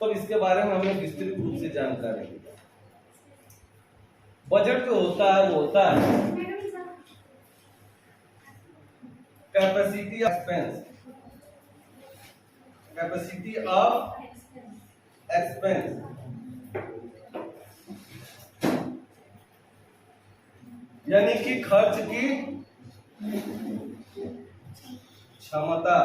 तो इसके बारे में हमें विस्तृत रूप से जानकारी दी। बजट जो होता है वो होता है capacity of expense, capacity of expense यानी कि खर्च की क्षमता।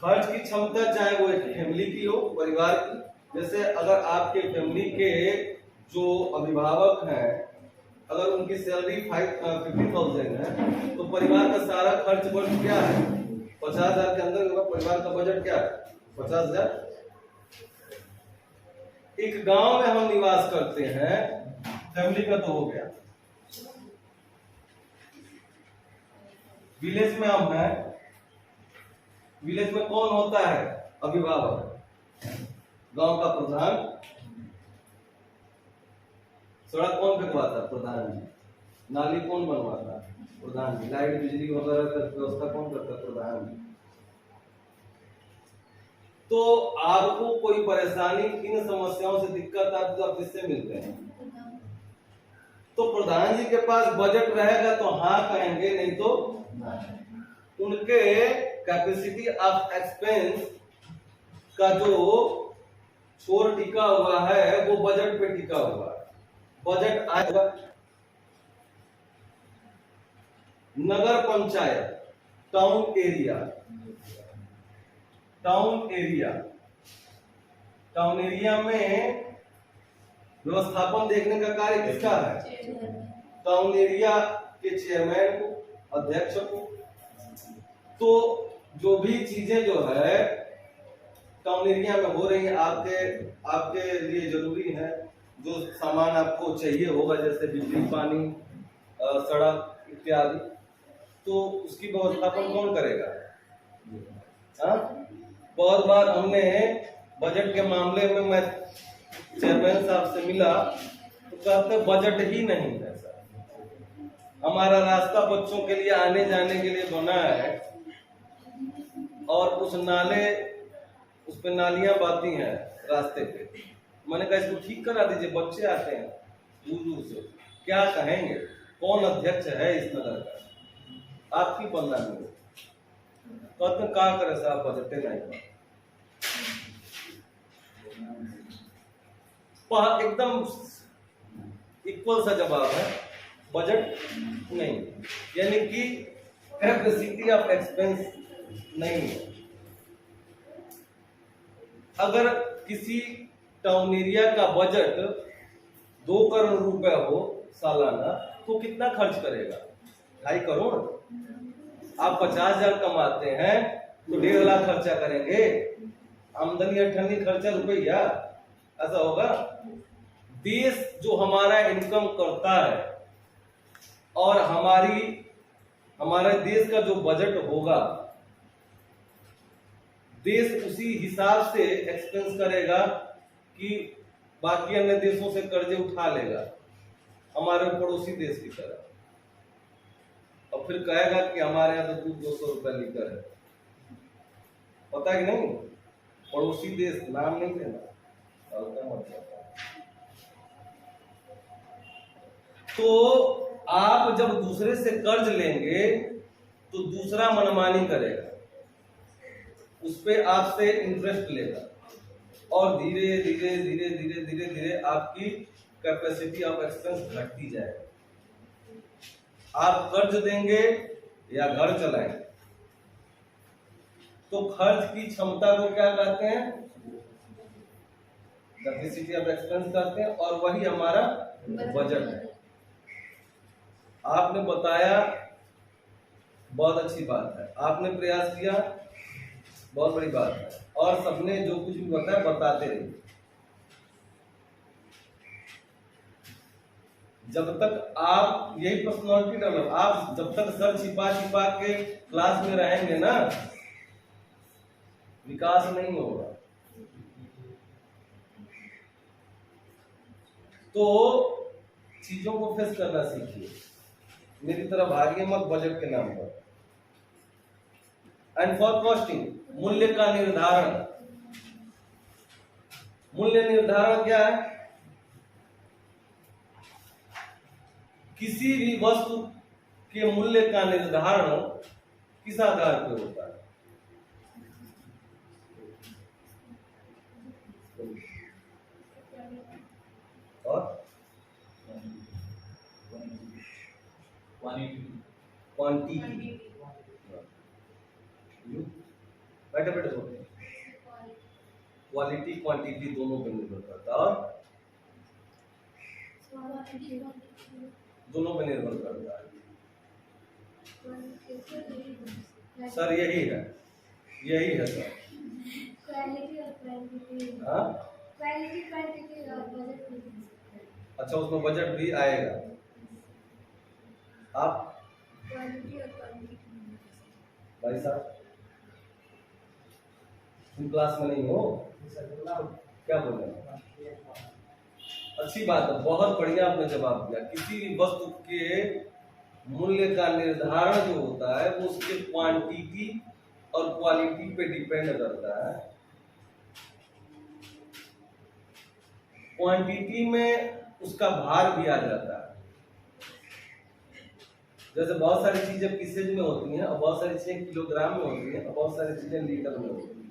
खर्च की क्षमता चाहे वो एक फैमिली की हो, परिवार की। जैसे अगर आपके फैमिली के जो अभिभावक हैं, अगर उनकी सैलरी 50,000 है तो परिवार का सारा खर्च बजट क्या है 50,000 के अंदर होगा। परिवार का बजट क्या है 50,000। एक गांव में हम निवास करते हैं, फैमिली का तो हो गया। विलेज में हम हैं, विलेज में कौन होता है अभिभावक, गांव का प्रधान। सड़क कौन फिरवाता है प्रधान जी। नाली कौन बनवाता है प्रधान जी। लाइट बिजली वगैरह का व्यवस्था कौन करता है प्रधान जी। तो आपको कोई परेशानी, इन समस्याओं से दिक्कत आती तो आप किससे मिलते हैं? तो प्रधान जी के पास बजट रहेगा तो हाँ कहेंगे, नहीं तो उनके कैपेसिटी ऑफ एक्सपेंस का जो छोर टिका हुआ है वो बजट पे टिका हुआ है। बजट आएगा नगर panchayat, town area, town area, town area में व्यवस्थापन देखने का कार्य किसका है? टाउन एरिया के चेयरमैन को, अध्यक्ष को। तो जो भी चीजें जो है टाउन एरिया में हो रही है आपके लिए जरूरी है। जो सामान आपको चाहिए होगा जैसे बिजली, पानी, सड़क इत्यादि, तो उसकी व्यवस्थापन कौन करेगा? हाँ, बहुत बार हमने बजट के मामले में मैं चेयरमैन साहब से मिला तो कहते बजट ही नहीं है सर। हमारा रास्ता बच्चों के लिए आने जाने के लिए बना है और उस नाले, उस पे नालियां बहती हैं रास्ते पे। मैंने कहा इसको ठीक करा दीजिए, बच्चे आते हैं दूर दूर से, क्या कहेंगे? कौन अध्यक्ष है इस नगर का? आपकी बदनामी हो। कहते क्या करे साहब, बजटे नहीं। एकदम इक्वल सा जवाब है, बजट नहीं, यानी कि कैपेसिटी ऑफ एक्सपेंस नहीं है। अगर किसी टाउन एरिया का बजट 2 करोड़ रुपए हो सालाना तो कितना खर्च करेगा? 2.5 करोड़। आप 50,000 कमाते हैं तो 1.5 लाख खर्चा करेंगे। आमदनी 98 खर्चा रुपया, ऐसा होगा? देश जो हमारा इनकम करता है और हमारे देश का जो बजट होगा, देश उसी हिसाब से एक्सपेंस करेगा कि बाकी अन्य देशों से कर्जे उठा लेगा हमारे पड़ोसी देश की तरह, और फिर कहेगा कि हमारे यहाँ तो दूध 200 रुपए लीटर है। पता है कि नहीं? पड़ोसी देश, नाम नहीं देना। तो आप जब दूसरे से कर्ज लेंगे तो दूसरा मनमानी करेगा, उस पे आपसे इंटरेस्ट लेगा और धीरे धीरे धीरे धीरे धीरे धीरे आपकी कैपेसिटी ऑफ एक्सपेंस घटती जाएगी। आप कर्ज देंगे या घर चलाएंगे, तो खर्च की क्षमता को क्या कहते हैं? कैपेसिटी ऑफ एक्सपेंस कहते हैं, और वही हमारा बजट है। आपने बताया, बहुत अच्छी बात है, आपने प्रयास किया, बहुत बड़ी बात है, और सबने जो कुछ भी बताया बताते रहिए। जब तक आप यही पर्सनालिटी डेवलप, आप जब तक सर छिपा छिपा के क्लास में रहेंगे ना, विकास नहीं होगा। तो चीजों को फेस करना सीखिए, मेरी तरफ भागिए मत बजट के नाम पर। एंड फॉर कॉस्टिंग, मूल्य का निर्धारण। मूल्य निर्धारण क्या है? किसी भी वस्तु के मूल्य का निर्धारण किस आधार पर होता है? और क्वांटिटी। बैठे बैठे बोलते, क्वालिटी क्वांटिटी दोनों पे निर्भर करता है, और दोनों पे निर्भर करता है। सर यही है सर। हाँ, अच्छा, उसमें बजट भी आएगा। आप भाई साहब तुम क्लास में नहीं हो, क्या बोल रहे हैं? अच्छी बात है, बहुत बढ़िया आपने जवाब दिया। किसी भी वस्तु के मूल्य का निर्धारण जो होता है वो उसके क्वांटिटी और क्वालिटी पे डिपेंड करता है। क्वांटिटी में उसका भार भी आ जाता है। जैसे बहुत सारी चीजें पीसेज में होती हैं, और बहुत सारी चीजें किलोग्राम में होती हैं, और बहुत सारी चीजें लीटर में होती हैं।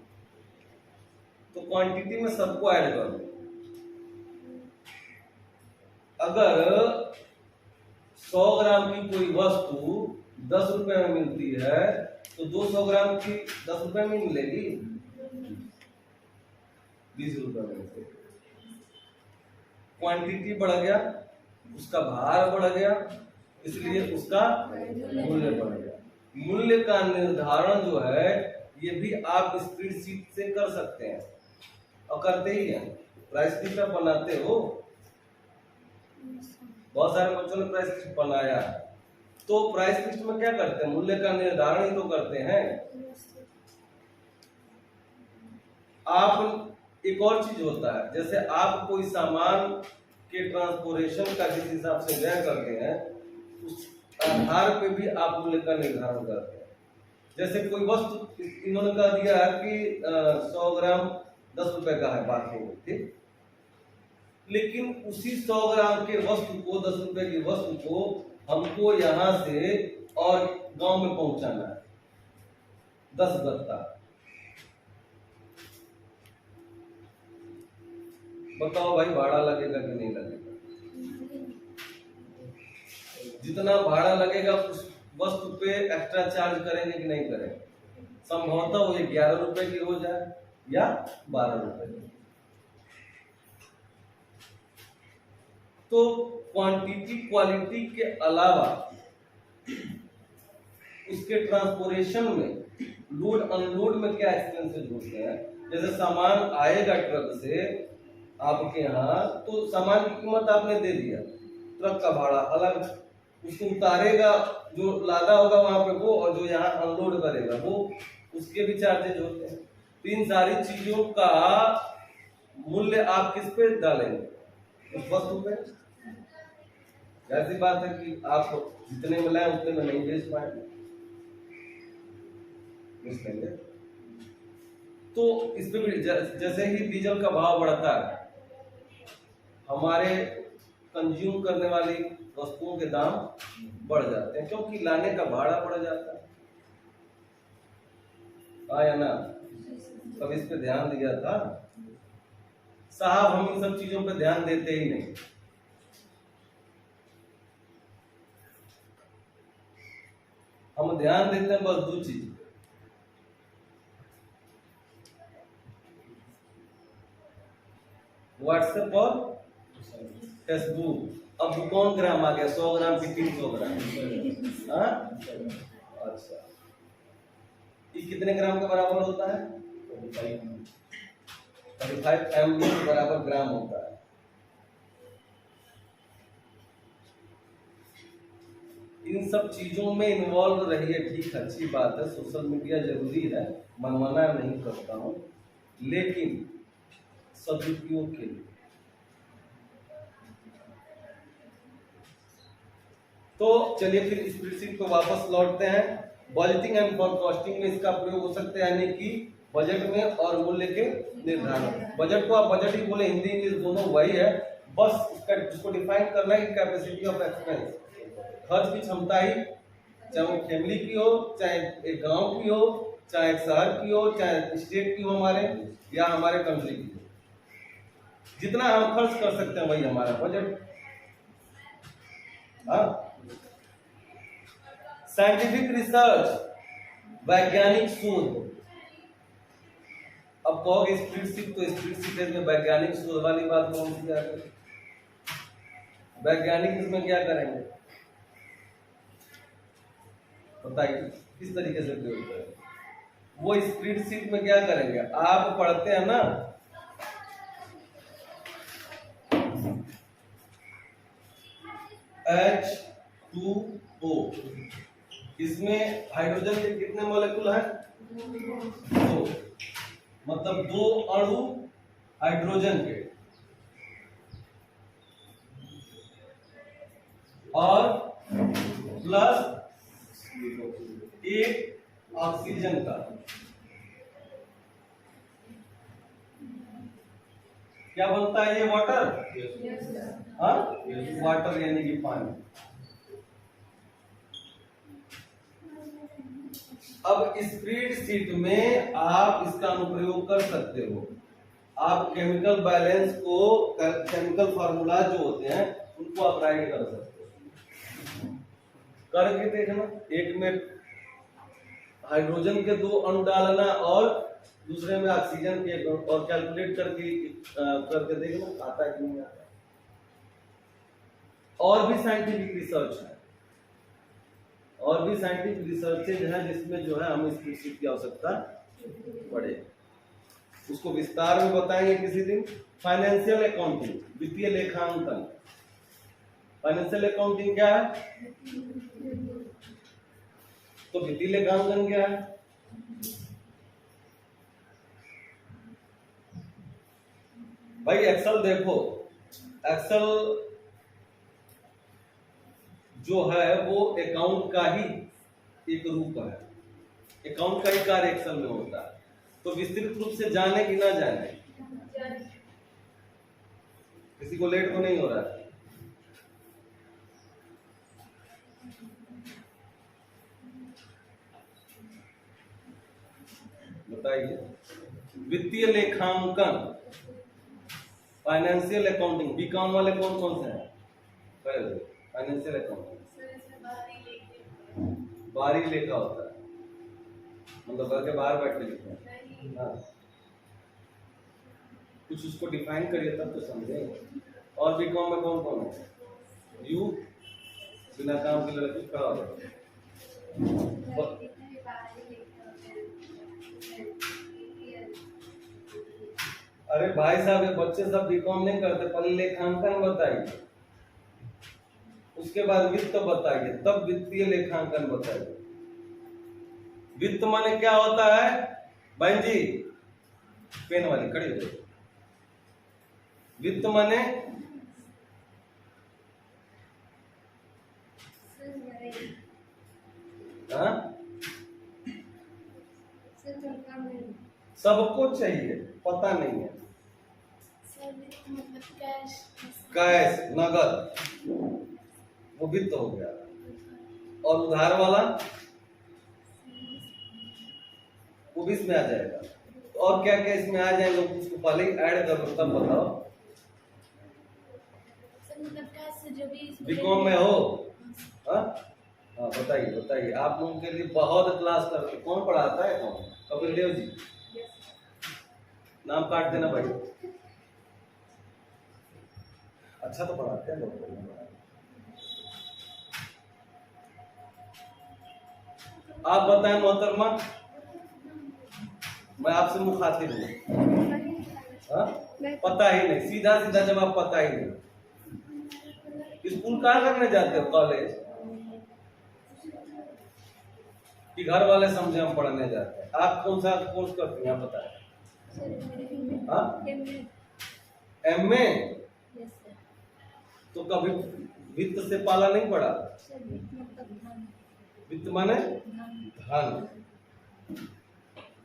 तो क्वांटिटी में सबको ऐड कर दो। अगर 100 ग्राम की कोई वस्तु 10 रुपए में मिलती है तो 200 ग्राम की 10 रुपए में मिलेगी, 20 रुपए में। क्वांटिटी बढ़ गया, उसका भार बढ़ गया, इसलिए उसका मूल्य बढ़ गया। मूल्य का निर्धारण जो है ये भी आप स्प्रेडशीट से कर सकते हैं, और करते ही हैं। प्राइस लिस्ट आप बनाते हो, बहुत सारे बच्चों ने प्राइस लिस्ट बनाया है। तो प्राइस लिस्ट में क्या करते हैं? मूल्य का निर्धारण ही तो करते हैं। आप, एक और चीज होता है, जैसे आप कोई सामान के ट्रांसपोर्टेशन का जिस हिसाब से व्यय करते हैं उस आधार पे भी आप मूल्य का निर्धारण करते हैं। जैसे कोई वस्तु इन्होंने कह दिया कि 100 ग्राम 10 रुपए का है, बात हो गई, ठीक। लेकिन उसी 100 ग्राम के वस्तु को, 10 रुपए की वस्तु को हमको यहाँ से और गांव में पहुंचाना है 10 गत्ता। बताओ भाई, भाड़ा लगेगा कि नहीं लगेगा? जितना भाड़ा लगेगा उस वस्तु पे एक्स्ट्रा चार्ज करेंगे कि नहीं करेंगे? संभवतः वो 11 रुपए की हो जाए या 12 रुपए की। तो क्वांटिटी क्वालिटी के अलावा उसके ट्रांसपोर्टेशन में, लोड अनलोड में क्या एक्सपेंसेस होते हैं। जैसे सामान आएगा ट्रक से आपके यहाँ, तो सामान की कीमत आपने दे दिया, ट्रक का भाड़ा अलग, उसको उतारेगा जो लादा होगा वहां पे वो, और जो यहाँ अनलोड करेगा वो, उसके भी चार्जेज होते हैं। तो इन सारी चीजों का मूल्य आप किस पे डालेंगे? उस वस्तु पे। ऐसी बात है कि आप जितने में लाए उतने में नहीं बेच पाएंगे, बेच लेंगे। तो इसमें भी जैसे ही डीजल का भाव बढ़ता है, हमारे कंज्यूम करने वाली वस्तुओं के दाम बढ़ जाते हैं, क्योंकि लाने का भाड़ा बढ़ जाता है। हाँ या ना? कभी इस पे ध्यान दिया था साहब? हम इन सब चीजों पे ध्यान देते ही नहीं। हम ध्यान देते हैं बस 2 चीज, व्हाट्सएप और फेसबुक। अब कौन ग्राम आ गया? 100 ग्राम की 300 ग्राम। हाँ, अच्छा, ये कितने ग्राम के बराबर होता है? 35 ml के बराबर ग्राम होता है। इन सब चीजों में इन्वॉल्व रहिए, ठीक, अच्छी बात है, सोशल मीडिया जरूरी है, मनमाना नहीं करता हूं, लेकिन सदुपयोग के लिए। तो चलिए फिर स्प्रेडशीट पे वापस लौटते हैं। बजटिंग एंड फोरकास्टिंग में इसका प्रयोग हो सकता है, यानी कि बजट में और मूल्य के निर्धारण। बजट को आप बजट ही बोले, हिंदी इंग्लिश दोनों वही है, बस इसको डिफाइन करना है। कैपेसिटी ऑफ एक्सपेंस, खर्च की क्षमता ही, चाहे वो फैमिली की हो, चाहे एक गांव की हो, चाहे एक शहर की हो, चाहे स्टेट की हो हमारे, या हमारे कंट्री की हो, जितना हम खर्च कर सकते हैं वही हमारा बजट। साइंटिफिक रिसर्च, वैज्ञानिक शोध। अब कहोगे स्प्रेडशीट, तो स्प्रेडशीट में वैज्ञानिक शोध वाली बात कौन सी आ गई? वैज्ञानिक इसमें क्या करेंगे बताइए, किस तरीके से प्रयोग करेंगे? वो स्प्रेडशीट में क्या करेंगे, आप पढ़ते हैं ना H2O, इसमें हाइड्रोजन के कितने मॉलिक्यूल हैं? 2, मतलब 2 अणु हाइड्रोजन के और प्लस 1 ऑक्सीजन का। क्या बनता है ये? वाटर। हाँ, वाटर यानी कि पानी। अब स्प्रेडशीट में आप इसका अनुप्रयोग कर सकते हो। आप केमिकल बैलेंस को, केमिकल फार्मूला जो होते हैं उनको आप राइट कर सकते हो। करके देखना, एक में हाइड्रोजन के 2 अणु डालना और दूसरे में ऑक्सीजन के, और कैलकुलेट करके देखना आता है कि नहीं आता। और भी साइंटिफिक रिसर्च है, और भी साइंटिफिक रिसर्चेज हैं जिसमें जो है हमें स्प्रेडशीट की आवश्यकता पड़े, उसको विस्तार में बताएंगे किसी दिन। फाइनेंशियल अकाउंटिंग, वित्तीय लेखांकन। फाइनेंशियल अकाउंटिंग क्या है? तो वित्तीय लेखांकन क्या है? भाई एक्सेल देखो, एक्सेल जो है वो अकाउंट का ही एक रूप है। अकाउंट का ही कार्य एक्सेल में होता है। तो विस्तृत रूप से जाने कि ना जाने? किसी को लेट तो नहीं हो रहा है? बताइए। वित्तीय लेखांकन, फाइनेंशियल अकाउंटिंग, बीकॉम वाले कौन कौन से हैं? फाइनेंशियल अकाउंटिंग बाहरी लेखा होता है, मतलब घर के बाहर बैठ के लिखते हैं। हाँ, कुछ उसको डिफाइन करिए तब तो समझेंगे। और बीकॉम में कौन कौन है? यू, बिना काम के लड़की खड़ा हो जाए। अरे भाई साहब, ये बच्चे सब बीकॉम नहीं करते, पहले लेखांकन बताइए, उसके बाद वित्त बताइए, तब वित्तीय लेखांकन बताइए। वित्त माने क्या होता है? बहन जी पेन वाली खड़ी हो जाए। वित्त माने सबको चाहिए, पता नहीं है। कैश, नगद, वो वित्त हो गया। और उधार वाला वो भी इसमें आ जाएगा। और क्या क्या इसमें आ जाएगा, उसको पहले ही ऐड कर दो तब बताओ। बीकॉम में हो? हाँ, बताइए बताइए। आप लोगों के लिए बहुत क्लास करते। कौन पढ़ाता है? कौन? कपिल देव जी। नाम काट देना भाई। अच्छा तो पढ़ाते हैं लोग। आप बताएं मोहतरमा, मैं आपसे मुखातिब हूँ। पता ही नहीं, सीधा सीधा जवाब पता ही नहीं। स्कूल कहाँ करने जाते हो? कॉलेज कि घर वाले समझे हम पढ़ने जाते हैं? आप कौन सा कोर्स करते हैं आप बताएं? MA। तो कभी वित्त से पाला नहीं पड़ा। वित्त माने धन।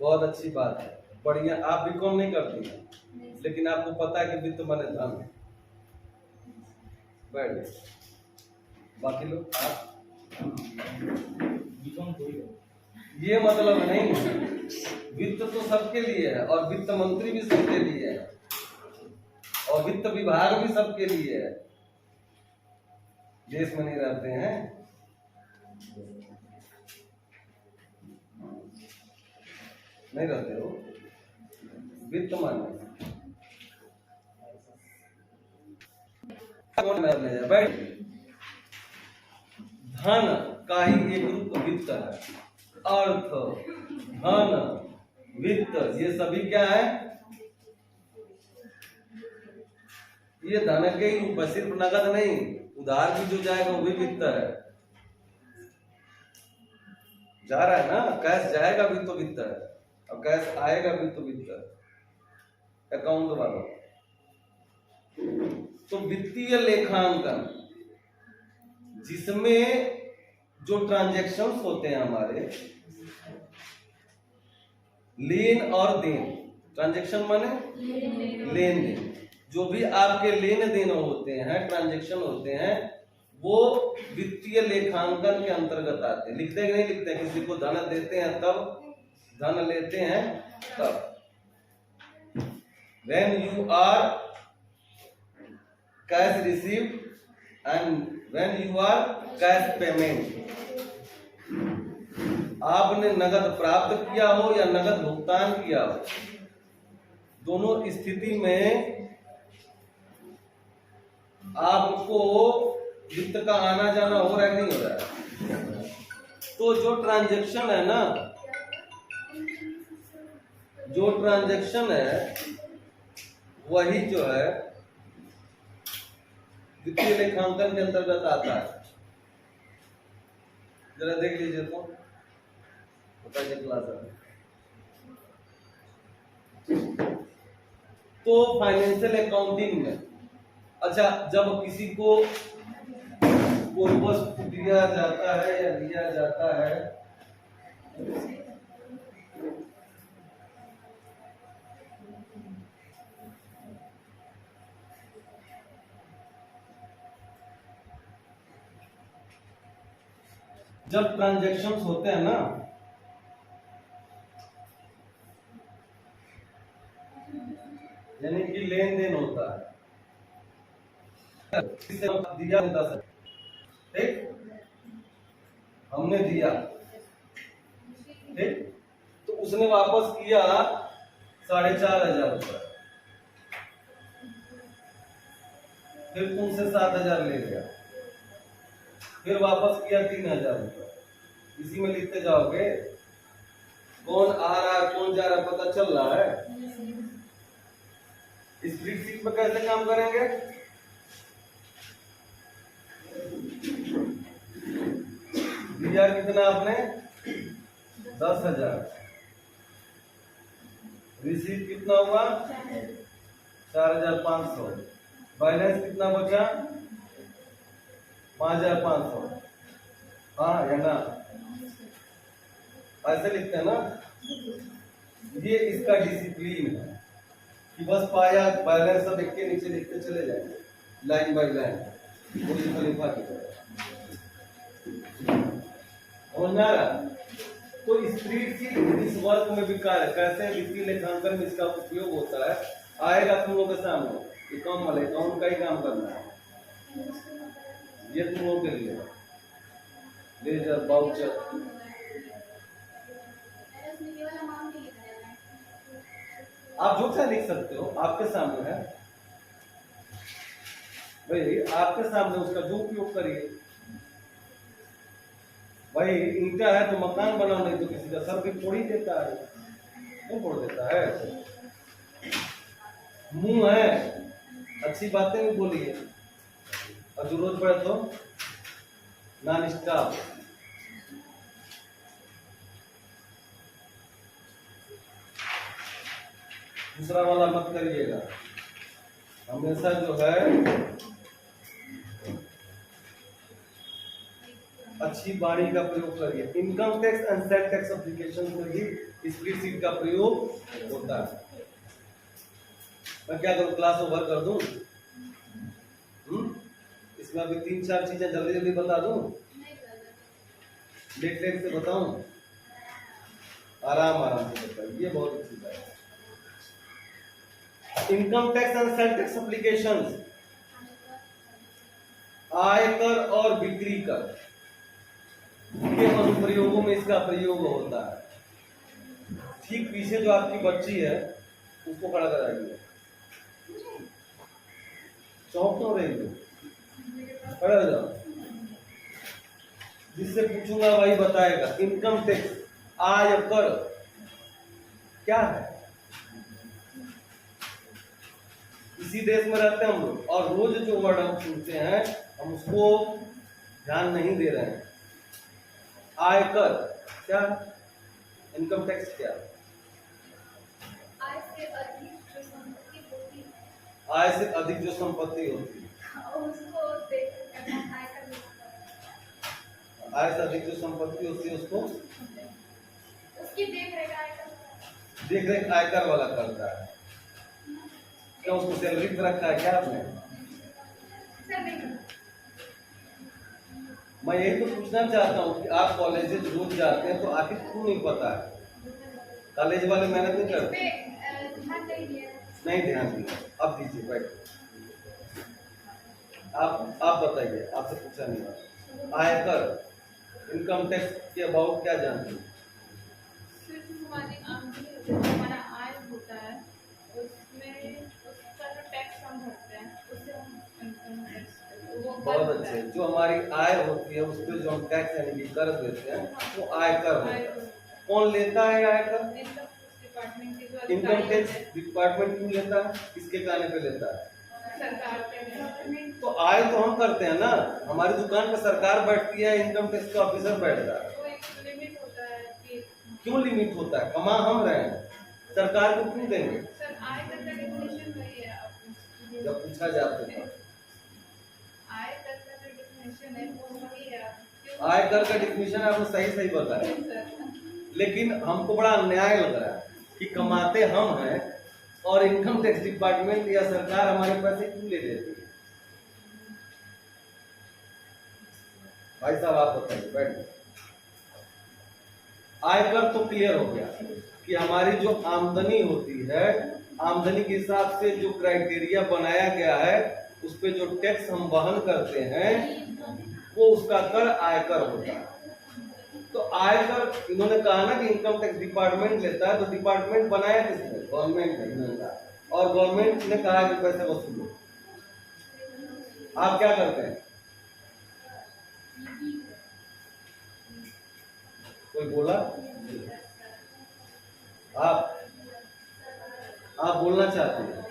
बहुत अच्छी बात है, बढ़िया। आप बीकॉम नहीं करती हैं, लेकिन आपको पता है कि वित्त माने धन। बैठ गए। बाकी लोग आप ये मतलब नहीं, वित्त तो सबके लिए है और वित्त मंत्री भी सबके लिए है और वित्त विभाग भी सबके लिए है। देश में नहीं रहते हैं, नहीं रहते हो। वित्त माने बैठ। धन का ही एक रूप वित्त है। अर्थ, धन, वित्त, ये सभी क्या है? ये धन के ही रूप है, सिर्फ नगद नहीं। उधार भी जो जाएगा वो भी वित्त है। जा रहा है ना, कैश जाएगा भी तो वित्त है और कैश आएगा भी तो वित्त है। अकाउंट वालों, तो वित्तीय लेखांकन जिसमें जो ट्रांजैक्शंस होते हैं हमारे, लेन और देन। ट्रांजैक्शन माने लेन देन। जो भी आपके लेन देन होते हैं, ट्रांजैक्शन होते हैं, वो वित्तीय लेखांकन के अंतर्गत आते हैं। लिखते हैं कि नहीं लिखते हैं? किसी को धन देते हैं तब, धन लेते हैं तब। When you are cash received and when you are cash payment, आपने नगद प्राप्त किया हो या नगद भुगतान किया हो, दोनों स्थिति में आपको वित्त का आना जाना हो रहा है नहीं हो रहा है? तो जो ट्रांजैक्शन है ना, जो ट्रांजैक्शन है वही जो है वित्तीय लेखांकन के अंतर्गत आता है। जरा देख लीजिए तो बताइए क्लास में। तो फाइनेंशियल अकाउंटिंग में, अच्छा, जब किसी को कोई वस्तु दिया जाता है या लिया जाता है, जब ट्रांजैक्शंस होते हैं ना, यानी कि लेन देन होता है, दिया होता है, ठीक, हमने दिया, ठीक, तो उसने वापस किया 4,500 रुपये, फिर तुमसे 7,000 ले लिया, फिर वापस किया 3,000 रुपये। इसी में लिखते जाओगे, कौन आ रहा है कौन जा रहा है पता चल रहा है। स्प्रेडशीट में कैसे काम करेंगे? दिया कितना आपने? 10,000। रिसीव कितना हुआ? 4,500। बैलेंस कितना बचा? 5,500। हाँ या ना? ऐसे लिखते हैं ना। ये इसका डिसिप्लिन है कि बस पाया बैलेंस सब एक के नीचे लिखते चले जाएंगे, लाइन बाय लाइन, पूरी खलीफा की तरह। समझना रहा? तो स्प्रेडशीट इस वर्क में भी कार्य कैसे वित्तीय लेखांकन में इसका उपयोग होता है, आएगा तुम लोगों के सामने। अकाउंट वाले अकाउंट का ही काम करना है, ये तुम लोगों के लिए लेजर बाउचर। आप जो चाहे लिख सकते हो, आपके सामने है भाई, आपके सामने उसका जो उपयोग करिए। भाई ईंटा है तो मकान बनाओ, नहीं तो किसी का सर भी फोड़ ही देता है, क्यों फोड़ देता है? मुंह है, अच्छी बातें भी बोलिए, और जरूरत पड़े तो नॉन स्टॉप। दूसरा वाला मत करिएगा, हमेशा जो है अच्छी वाणी का प्रयोग करिए। Income tax and sale tax application में भी स्प्रेडशीट का प्रयोग होता है। मैं क्या करूं, क्लास ओवर कर दूं? इसमें अभी 3-4 चीजें जल्दी जल्दी बता दूं, लेट लेट से बताऊं? आराम आराम से बताइए, ये बहुत अच्छी बात है। Income tax and sale tax applications, आयकर और बिक्री कर के अनुप्रयोगों में इसका प्रयोग होता है। ठीक पीछे जो आपकी बच्ची है उसको खड़ा कराइए। चौंक क्यों रही हो? खड़ा हो जाओ, जिससे पूछूंगा वही बताएगा। इनकम टैक्स, आयकर क्या है? इसी देश में रहते हैं हम लोग और रोज जो वर्ड हम सुनते हैं हम उसको ध्यान नहीं दे रहे हैं। आयकर क्या? इनकम टैक्स क्या? आय से अधिक जो संपत्ति होती है, आय से अधिक जो संपत्ति होती है उसको देख आयकर मिलता है। आय से अधिक जो संपत्ति होती है उसको उसकी देख रेख आयकर वाला करता है। क्या उसको सैलरी पे रखा है क्या आपने? सर नहीं। मैं यही तो पूछना चाहता हूँ कि आप कॉलेजेस रोज जाते हैं तो आखिर क्यों नहीं पता है? कॉलेज वाले मेहनत नहीं करते? ध्यान नहीं दिया। नहीं ध्यान दिया, अब दीजिए, बैठ। आप बताइए, आपसे पूछा नहीं हुआ। आयकर, इनकम टैक्स के अबाउट क्या जानते हैं? सिर्फ हमारी आमदनी होती है, हमारा आय होता है, उसमें उसका जो टैक्स हम भरते हैं उससे हम इनकम टैक्स वो कर बहुत होता है। अच्छे। जो हमारी आय होती है उस पर जो हम टैक्स यानी कि कर देते हैं वो आयकर होता है। कौन लेता है आयकर? डिपार्टमेंट के जो इनकम अधिकारी टैक्स होते हैं, डिपार्टमेंट क्यों लेता है? किसके कहने पे लेता है? सरकार के तो आय तो हम करते हैं ना, हमारी दुकान पे सरकार बैठती है, इनकम टैक्स का ऑफिसर बैठता है। तो एक लिमिट होता है कि क्यों लिमिट होता है? कमा हम रहे हैं, सरकार को क्यों देंगे? सर आय का डेफिनेशन वही है। आप जब पूछा जाता है आय का जो डेफिनेशन है वो वही है। आयकर का डिफिनेशन आपने सही बताया, सर लेकिन हमको बड़ा अन्याय लग रहा है कि कमाते हम हैं और इनकम टैक्स डिपार्टमेंट या सरकार हमारे पैसे क्यों ले लेती है? भाई साहब आप बताइए, बैठ। आयकर तो क्लियर हो गया कि हमारी जो आमदनी होती है, आमदनी के हिसाब से जो क्राइटेरिया बनाया गया है उस पे जो टैक्स हम वहन करते हैं वो उसका कर आयकर होता है। तो आयकर इन्होंने कहा ना कि इनकम टैक्स डिपार्टमेंट लेता है, तो डिपार्टमेंट बनाया किसने? गवर्नमेंट ने। और गवर्नमेंट ने कहा कि पैसे वसूलो। आप क्या करते हैं? कोई बोला? आप बोलना चाहते हैं?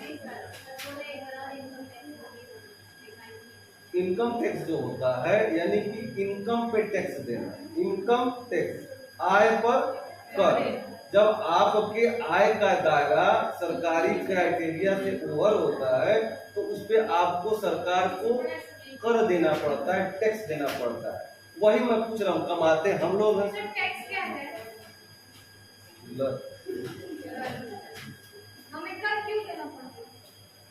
इनकम टैक्स जो होता है यानी कि इनकम पे टैक्स देना। इनकम टैक्स, आय पर कर। जब आपके आय का दायरा सरकारी क्राइटेरिया से ओवर होता है तो उस पे आपको सरकार को कर देना पड़ता है, टैक्स देना पड़ता है। वही मैं पूछ रहा हूँ, कमाते हम लोग हैं। सर टैक्स क्या है? हमें कर क्यों देना पड़ता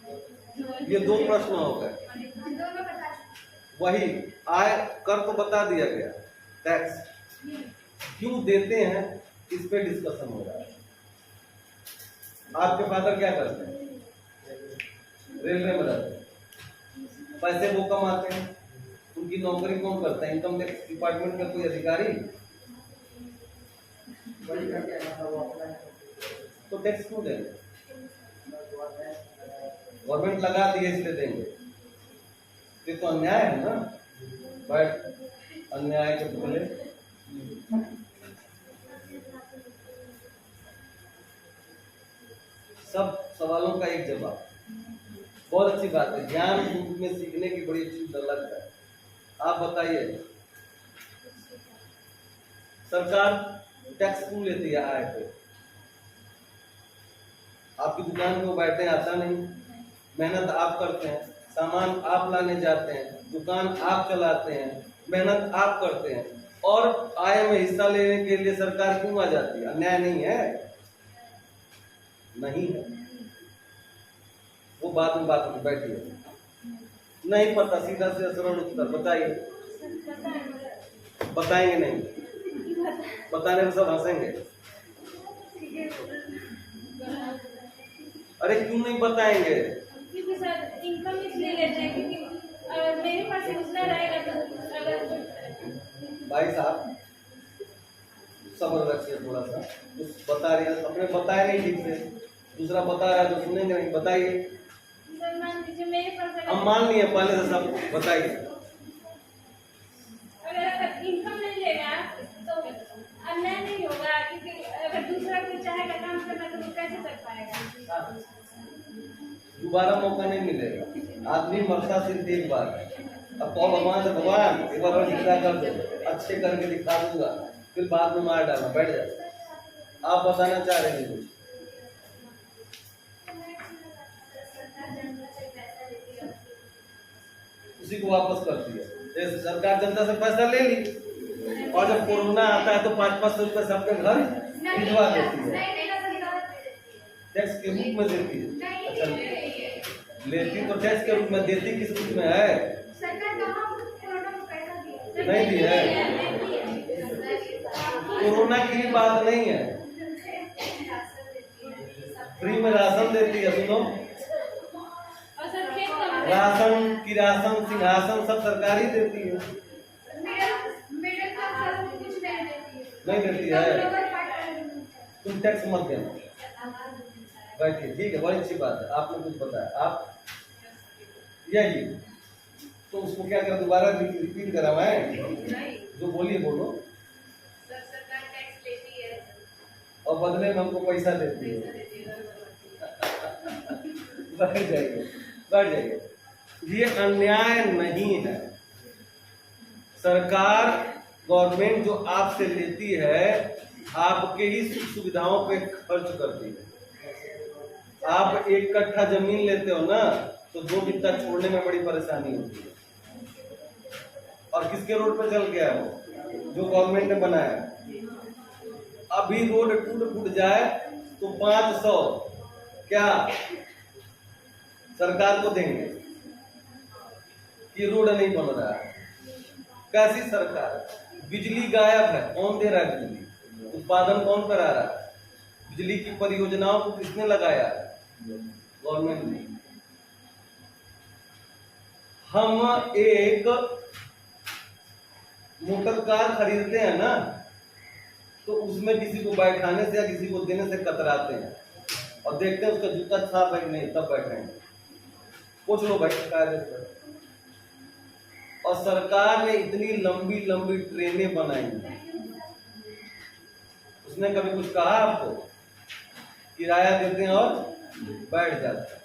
है? ये दो प्रश्न हो गए। दोनों बता। वही आय कर तो बता दिया गया, टैक्स क्यों देते हैं इस पे डिस्कशन हो रहा है। आपके फादर क्या करते हैं? रेलवे में रहते हैं, पैसे वो कमाते हैं। उनकी नौकरी कौन करता है? इनकम टैक्स डिपार्टमेंट का कोई अधिकारी। तो टैक्स क्यों देंगे? गवर्नमेंट लगा दिए इसलिए देंगे। ये तो अन्याय है ना। बट अन्याय के बोले सब सवालों का एक जवाब। बहुत अच्छी बात है, ज्ञान रूप में सीखने की बड़ी अच्छी लत है। आप बताइए, सरकार टैक्स क्यों लेती है आय पे? आपकी दुकान पे वो बैठे हैं, आता नहीं, मेहनत आप करते हैं, सामान आप लाने जाते हैं, दुकान आप चलाते हैं, मेहनत आप करते हैं, और आय में हिस्सा लेने के लिए सरकार क्यों आ जाती है? अन्याय नहीं है? नहीं है। वो बाद में बात होगी, बैठिए। नहीं पता, सीधा से सरल उत्तर बताइए। बताएंगे नहीं? बताने में सब हंसेंगे। अरे क्यों नहीं बताएंगे? क्योंकि सर इनकम इसलिए लेते हैं क्योंकि अगर मेरे पास उतना रहेगा तो अगर भाई साहब सब्र रखिए थोड़ा सा। कुछ बता रही है, अपने बताए नहीं ठीक से, दूसरा बता रहा है तो सुनेंगे नहीं। बताइए। सर मान लीजिए मेरे पास हम मान लिए पहले से सब, बताइए। अगर इनकम नहीं लेगा तो अन्याय नहीं होगा, क्योंकि अगर दूसरा कोई चाहेगा काम करना तो वो कैसे कर पाएगा? दोबारा मौका नहीं मिलेगा। आदमी मरता सिर्फ एक बार है। अब कहो भगवान से, भगवान एक बार और जिंदा कर दो, अच्छे करके दिखा दूंगा, फिर बाद में मार डालना, बैठ जाए। आप बताना चाह रहे हैं कुछ? उसी को वापस करती है। जैसे सरकार जनता से पैसा ले ली, और जब कोरोना आता है तो 500-500 रुपए सबके घर भिजवा देती है, टैक्स के रूप में देती है। अच्छा, लेती तो टैक्स के रूप में, देती किस रूप में है? नहीं दी है। कोरोना की भी बात नहीं है, फ्री में राशन देती है। सुनो, राशन, किरासन, सिंहासन सब सरकारी देती है। नहीं देती है। तुम टैक्स मत देना, बैठिए। ठीक है, बड़ी अच्छी बात है, आपने कुछ बताया। आप यही तो उसको क्या कर, दोबारा रिपीट करवाएं? जो बोलिए बोलो। सरकार टैक्स लेती है और बदले में हमको पैसा देती है। बैठ जाइए, बैठ जाइए। ये अन्याय नहीं है। सरकार, गवर्नमेंट जो आपसे लेती है, आपके ही सुख सुविधाओं पे खर्च करती है। आप 1 कट्ठा जमीन लेते हो ना, तो 2 बित्ता छोड़ने में बड़ी परेशानी होती है। और किसके रोड पे चल गया है वो? जो गवर्नमेंट ने बनाया। अभी रोड टूट जाए तो 500 क्या सरकार को देंगे कि रोड नहीं बन रहा है? कैसी सरकार? बिजली गायब है, कौन दे रहा है बिजली? उत्पादन कौन करा रहा है? बिजली की परियोजनाओं को किसने लगाया? गवर्नमेंट ने। हम एक मोटर कार खरीदते हैं ना, तो उसमें किसी को बैठाने से या किसी को देने से कतराते हैं, और देखते हैं उसका जूता साफ है कि नहीं, तब बैठेंगे। पूछ लो भाई कायदे से। और सरकार ने इतनी लंबी लंबी ट्रेनें बनाई, उसने कभी कुछ कहा आपको? किराया देते हैं और बैठ जाते हैं।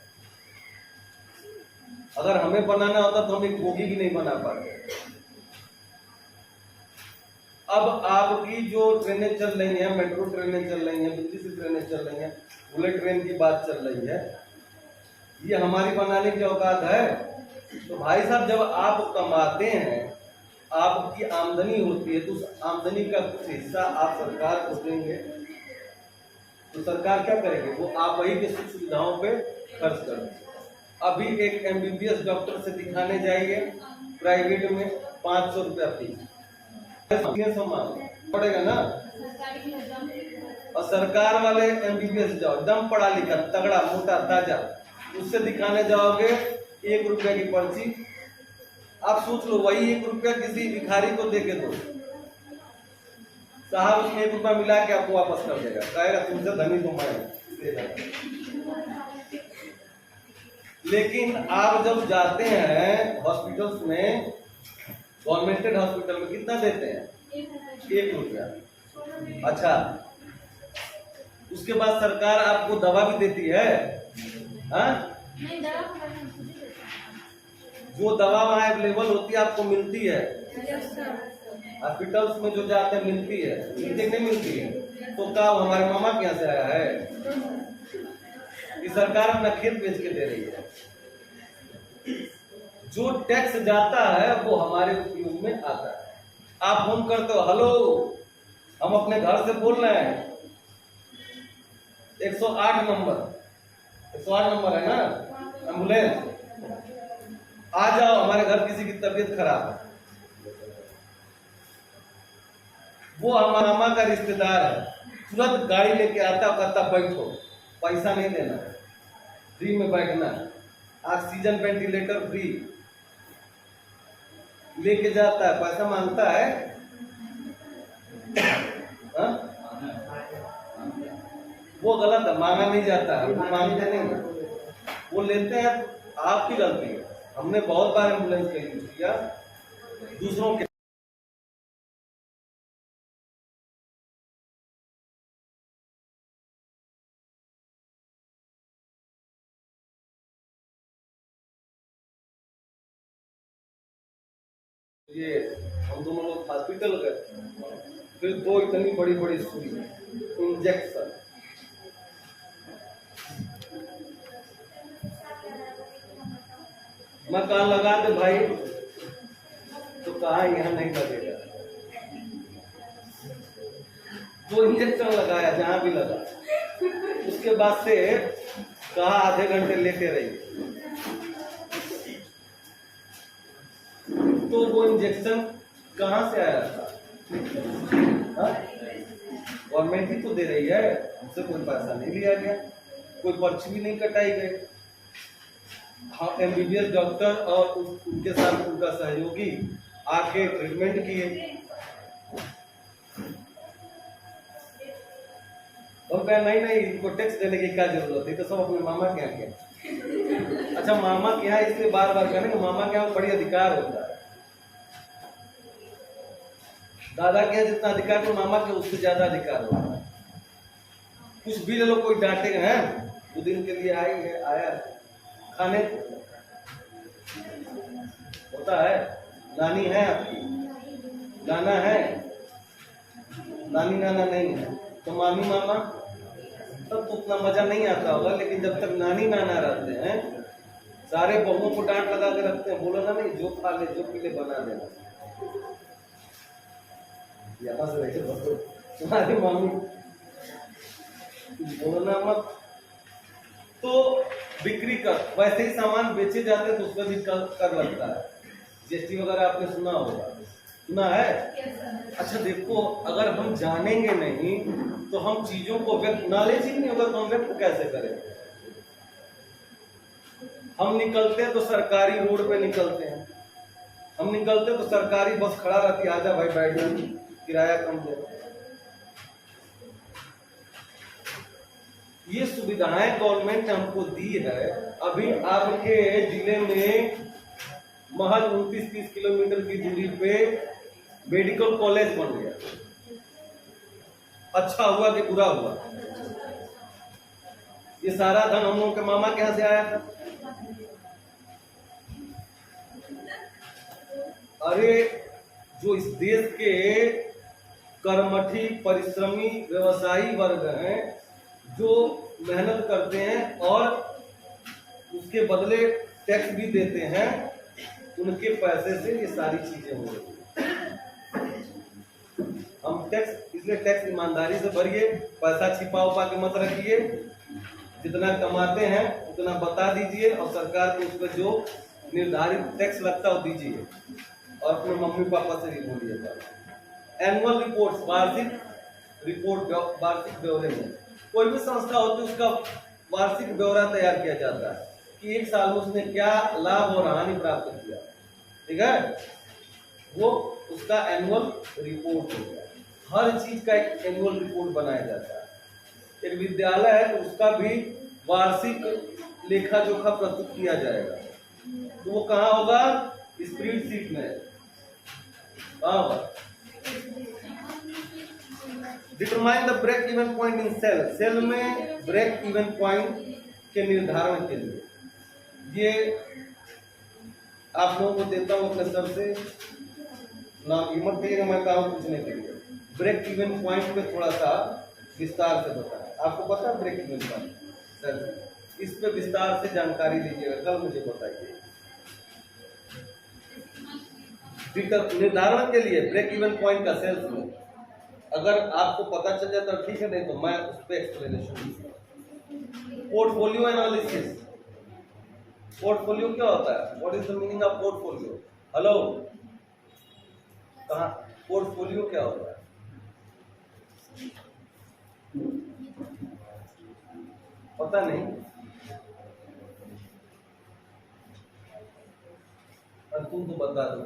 अगर हमें बनाना होता तो हम एक बोगी भी नहीं बना पाते। अब आपकी जो ट्रेनें चल रही हैं, मेट्रो ट्रेनें चल रही हैं, बिजली से ट्रेनें चल रही हैं, बुलेट ट्रेन की बात चल रही है, ये हमारी बनाने की औकात है? तो भाई साहब, जब आप कमाते हैं, आपकी आमदनी होती है, तो उस आमदनी का कुछ हिस्सा आप सरकार को देंगे, तो सरकार क्या करेगी? वो आप वही के सुख सुविधाओं पे खर्च करेंगे। अभी एक MBBS डॉक्टर से दिखाने जाइए प्राइवेट में, 500 रुपया फीस पड़ेगा ना। और सरकार वाले MBBS जाओ, एकदम पढ़ा लिखा, तगड़ा, मोटा, ताजा, उससे दिखाने जाओगे 1 रुपया की पर्ची। आप सोच लो, वही 1 रुपया किसी भिखारी को दे के दो, साहब उसमें 1 रुपया मिला के आपको वापस कर देगा, कहेगा तुमसे धनी तो मैं। लेकिन आप जब जाते हैं हॉस्पिटल्स में, गवर्नमेंटेड हॉस्पिटल में कितना देते हैं? 1 रुपया। अच्छा, उसके बाद सरकार आपको दवा भी देती है। हाँ, जो दवा वहाँ अवेलेबल होती है आपको मिलती है। हॉस्पिटल्स में जो जाते हैं मिलती है, नहीं मिलती है तो क्या हमारे मामा के यहाँ से आया है? ये सरकार अपना खेत बेच के दे रही है। जो टैक्स जाता है वो हमारे उपयोग में आता है। आप फोन करते हो, हेलो हम अपने घर से बोल रहे हैं, 108 नंबर, 108 नंबर है ना, एम्बुलेंस, आ जाओ हमारे घर किसी की तबीयत खराब है। वो हमारा मामा का रिश्तेदार है, तुरंत गाड़ी लेके आता, कहता बैठो, पैसा नहीं देना है, फ्री में बैठना है, ऑक्सीजन वेंटिलेटर फ्री, लेके जाता है, पैसा मांगता है। हा? वो गलत है, मांगा नहीं जाता है, वो मांगते नहीं है, वो लेते हैं। आपकी गलती है, हमने बहुत बार एम्बुलेंस का यूज किया दूसरों के। ये हम दोनों लोग हॉस्पिटल गए, फिर 2 इतनी बड़ी बड़ी सुई इंजेक्शन, मैं कहा लगा दे भाई, तो कहा यहाँ नहीं लगेगा। वो इंजेक्शन लगाया जहां भी लगा, उसके बाद से कहा आधे घंटे लेटे रहिए। तो वो इंजेक्शन कहां से आया था? गवर्नमेंट ही तो दे रही है, हमसे कोई पैसा नहीं लिया गया, कोई पर्ची भी नहीं कटाई गई। हाँ, एमबीबीएस डॉक्टर और उनके साथ उनका सहयोगी आके ट्रीटमेंट किए। और कहा नहीं नहीं, इनको टैक्स देने की क्या जरूरत है, तो सब अपने मामा के यहाँ किया। अच्छा, मामा के यहाँ इसलिए बार बार कहने कि मामा के यहाँ बड़ी अधिकार होता है, दादा के यहाँ जितना अधिकार तो मामा के उससे ज्यादा अधिकार होता है। कुछ भी ले लो, कोई डांटेगा है, 2 दिन के लिए आई है, आया खाने होता है, नानी है आपकी, नाना है, नानी नाना नहीं है तो मामी मामा, तब तो उतना मजा नहीं आता होगा। लेकिन जब तक नानी नाना रहते हैं, सारे बहुओं को डांट लगा के रखते हैं, बोलो ना नहीं, जो खा ले जो पी ले बना देना, यहाँ से रहे बस तुम्हारी मामी बोलो ना मत। तो बिक्री कर, वैसे ही सामान बेचे जाते हैं तो उसमें भी कर लगता है, जीएसटी वगैरह आपने सुना होगा, सुना है? अच्छा देखो, अगर हम जानेंगे नहीं तो हम चीजों को व्यक्त, नॉलेज ही नहीं होगा तो हम व्यक्त कैसे करेंगे? हम निकलते हैं तो सरकारी रोड पे निकलते हैं, हम निकलते तो सरकारी बस खड़ा रहती है, आजा भाई बैठ जा, किराया कम दे। ये सुविधाएं गवर्नमेंट ने हमको दी है। अभी आपके जिले में महज 29-30 किलोमीटर की दूरी पे मेडिकल कॉलेज बन गया। अच्छा हुआ कि बुरा हुआ? ये सारा धन हम लोगों के मामा के यहाँ से आया था। अरे जो इस देश के कर्मठी परिश्रमी व्यवसायी वर्ग हैं, जो मेहनत करते हैं और उसके बदले टैक्स भी देते हैं, उनके पैसे से ये सारी चीजें हो रही हैं। हम टैक्स, इसलिए टैक्स ईमानदारी से भरिए, पैसा छिपा उपा के मत रखिए, जितना कमाते हैं उतना बता दीजिए और सरकार को उस पर जो निर्धारित टैक्स लगता है वो दीजिए, और अपने मम्मी पापा से भी बोलिएगा। एनुअल रिपोर्ट, वार्षिक रिपोर्ट, वार्षिक ब्यौरे में कोई भी संस्था होती है उसका वार्षिक ब्यौरा तैयार किया जाता है कि 1 साल में उसने क्या लाभ और हानि प्राप्त किया, ठीक है? वो उसका एनुअल रिपोर्ट होगा। हर चीज का एक एनुअल रिपोर्ट बनाया जाता है। एक विद्यालय है तो उसका भी वार्षिक लेखा जोखा प्रस्तुत किया जाएगा। तो वो कहाँ होगा? स्प्रेडशीट में। कहाँ होगा? Determine the break even point in cell. Cell में ब्रेक इवन पॉइंट के निर्धारण के लिए ये आप लोगों को देता हूं अपने सर से, नाम हिम्मत करिएगा मैं काम पूछने के लिए। ब्रेक इवन पॉइंट पे थोड़ा सा विस्तार से बताएं। आपको पता है ब्रेक इवन पॉइंट? सर इस पे विस्तार से जानकारी लीजिएगा, कल मुझे बताइए। निर्धारण के लिए ब्रेक इवन पॉइंट का सेल्स में अगर आपको पता चल जाता है ठीक है, नहीं तो मैं उस पर एक्सप्लेनेशन। पोर्टफोलियो एनालिसिस, पोर्टफोलियो क्या होता है? What is the meaning of portfolio? Hello, कहाँ पोर्टफोलियो क्या होता है? पता नहीं? और तुम तो बता दो।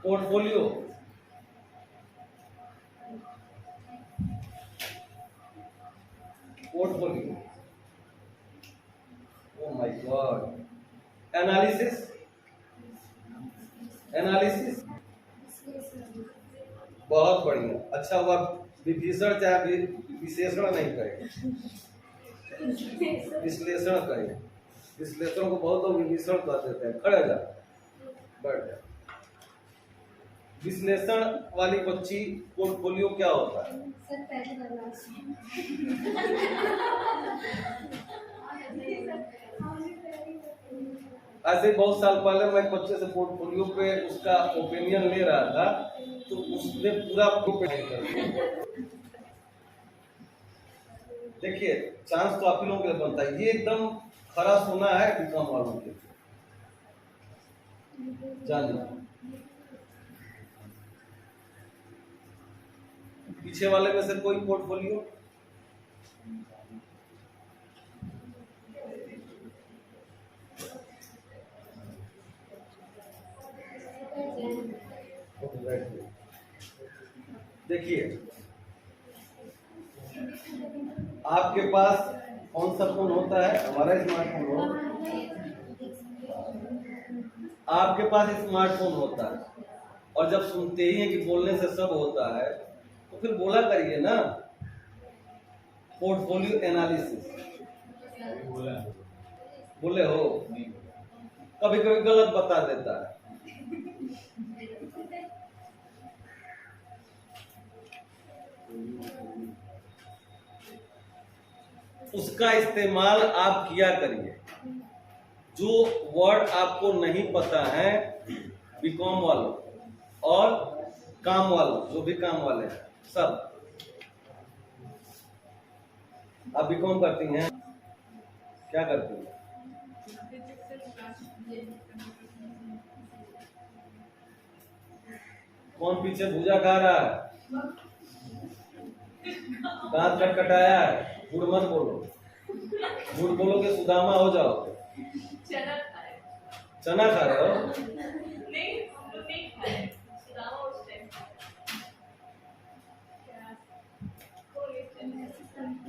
Portfolio portfolio oh my God, analysis, analysis बहुत बढ़िया। अच्छा हुआ विभीषण चाहे विशेषण नहीं करे, विश्लेषण करे। विश्लेषण को बहुत लोग विभीषण कह देते हैं। खड़े जा, बैठ जा। विश्लेषण वाली बच्ची, पोर्टफोलियो क्या होता है? सर पहले बदलाव ऐसे बहुत साल पहले मैं एक बच्चे से पोर्टफोलियो पे उसका ओपिनियन ले रहा था, तो उसने पूरा देखिए, चांस तो आप ही लोगों के लिए बनता है। ये एकदम खरा सोना है बीकॉम वालों के, जानना। पीछे वाले में से कोई पोर्टफोलियो? देखिए, आपके पास कौन सा फोन होता है? हमारा स्मार्टफोन हो। आपके पास स्मार्टफोन होता है, और जब सुनते ही हैं कि बोलने से सब होता है, तो फिर बोला करिए ना। पोर्टफोलियो एनालिसिस बोले हो, कभी कभी गलत बता देता है। उसका इस्तेमाल आप किया करिए। जो वर्ड आपको नहीं पता है, बीकॉम वालों और काम वालों, जो भी काम वाले हैं सब, आप बीकॉम करती हैं, क्या करती हैं? कौन पीछे भूजा खा रहा है? दांत खटखटाया है? झूठ मत बोलो, झूठ बोलोगे सुदामा हो जाओगे। चना खा रहे हो? नहीं, हम लोग नहीं खाए सुदामा उस time.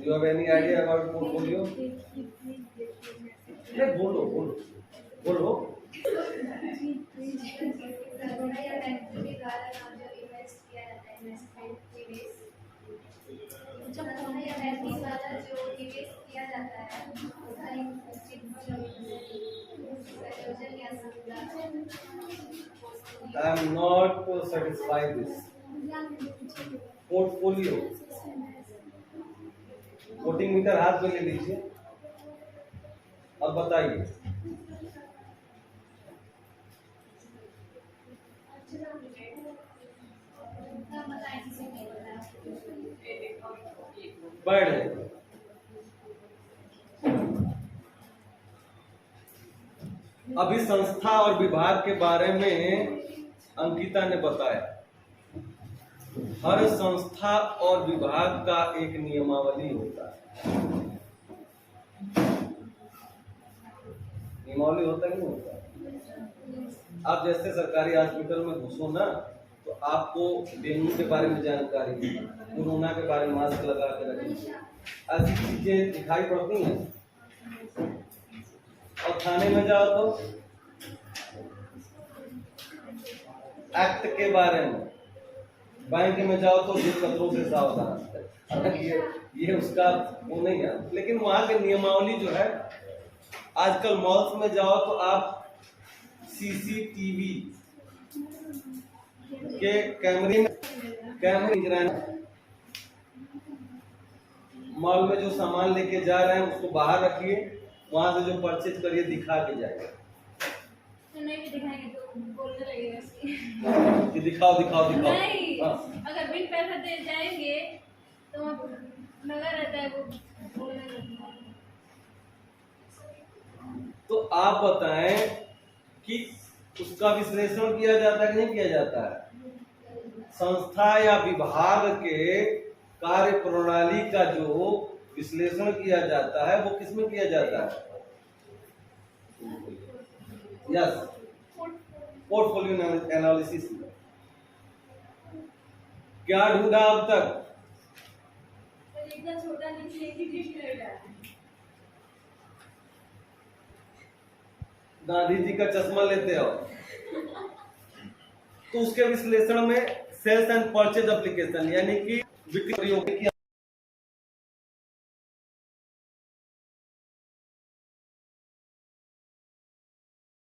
You have any idea about portfolio? नहीं, बोलो बोलो बोलो। I am not satisfied with portfolio. Voting meter हाथ में ले लीजिए, अब बताइए। बैठ जाइए। अभी संस्था और विभाग के बारे में अंकिता ने बताया। हर संस्था और विभाग का एक नियमावली होता है। नियमावली होता है कि नहीं होता? आप जैसे सरकारी हॉस्पिटल में घुसो ना, तो आपको डेंगू के बारे में जानकारी, कोरोना के बारे में मास्क लगा के रखें, ऐसी चीजें दिखाई पड़ती हैं। और थाने में जाओ तो एक्ट के बारे में, बैंक में जाओ तो जिन खतरों से सावधान। ये उसका वो नहीं है, लेकिन वहां के नियमावली जो है, आजकल मॉल्स में जाओ तो आप सीसीटीवी के कैमरे निगरानी, मॉल में जो सामान लेके जा रहे हैं उसको बाहर रखिए, वहां से जो परचेज करिए दिखा के जाइए तो नहीं भी दिखाएंगे तो बोलने लगेगा इसकी। कि दिखाओ दिखाओ दिखाओ। नहीं, हाँ। अगर बिन पैसा दे जाएंगे तो वहाँ लगा रहता है वो बोलने लगता है। तो आप बताएं कि उसका विश्लेषण किया जाता है कि नहीं किया जाता है? संस्था या विभाग के कार्य प्रणाली का जो विश्लेषण किया जाता है वो किसमें किया जाता है? यस, पोर्टफोलियो एनालिसिस में। क्या ढूंढा अब तक? तो इतना छोटा नीचे एक ही चीज कर रहा है। गांधी जी का चश्मा लेते हो तो उसके विश्लेषण में सेल्स एंड परचेज एप्लीकेशन यानी कि बिक्री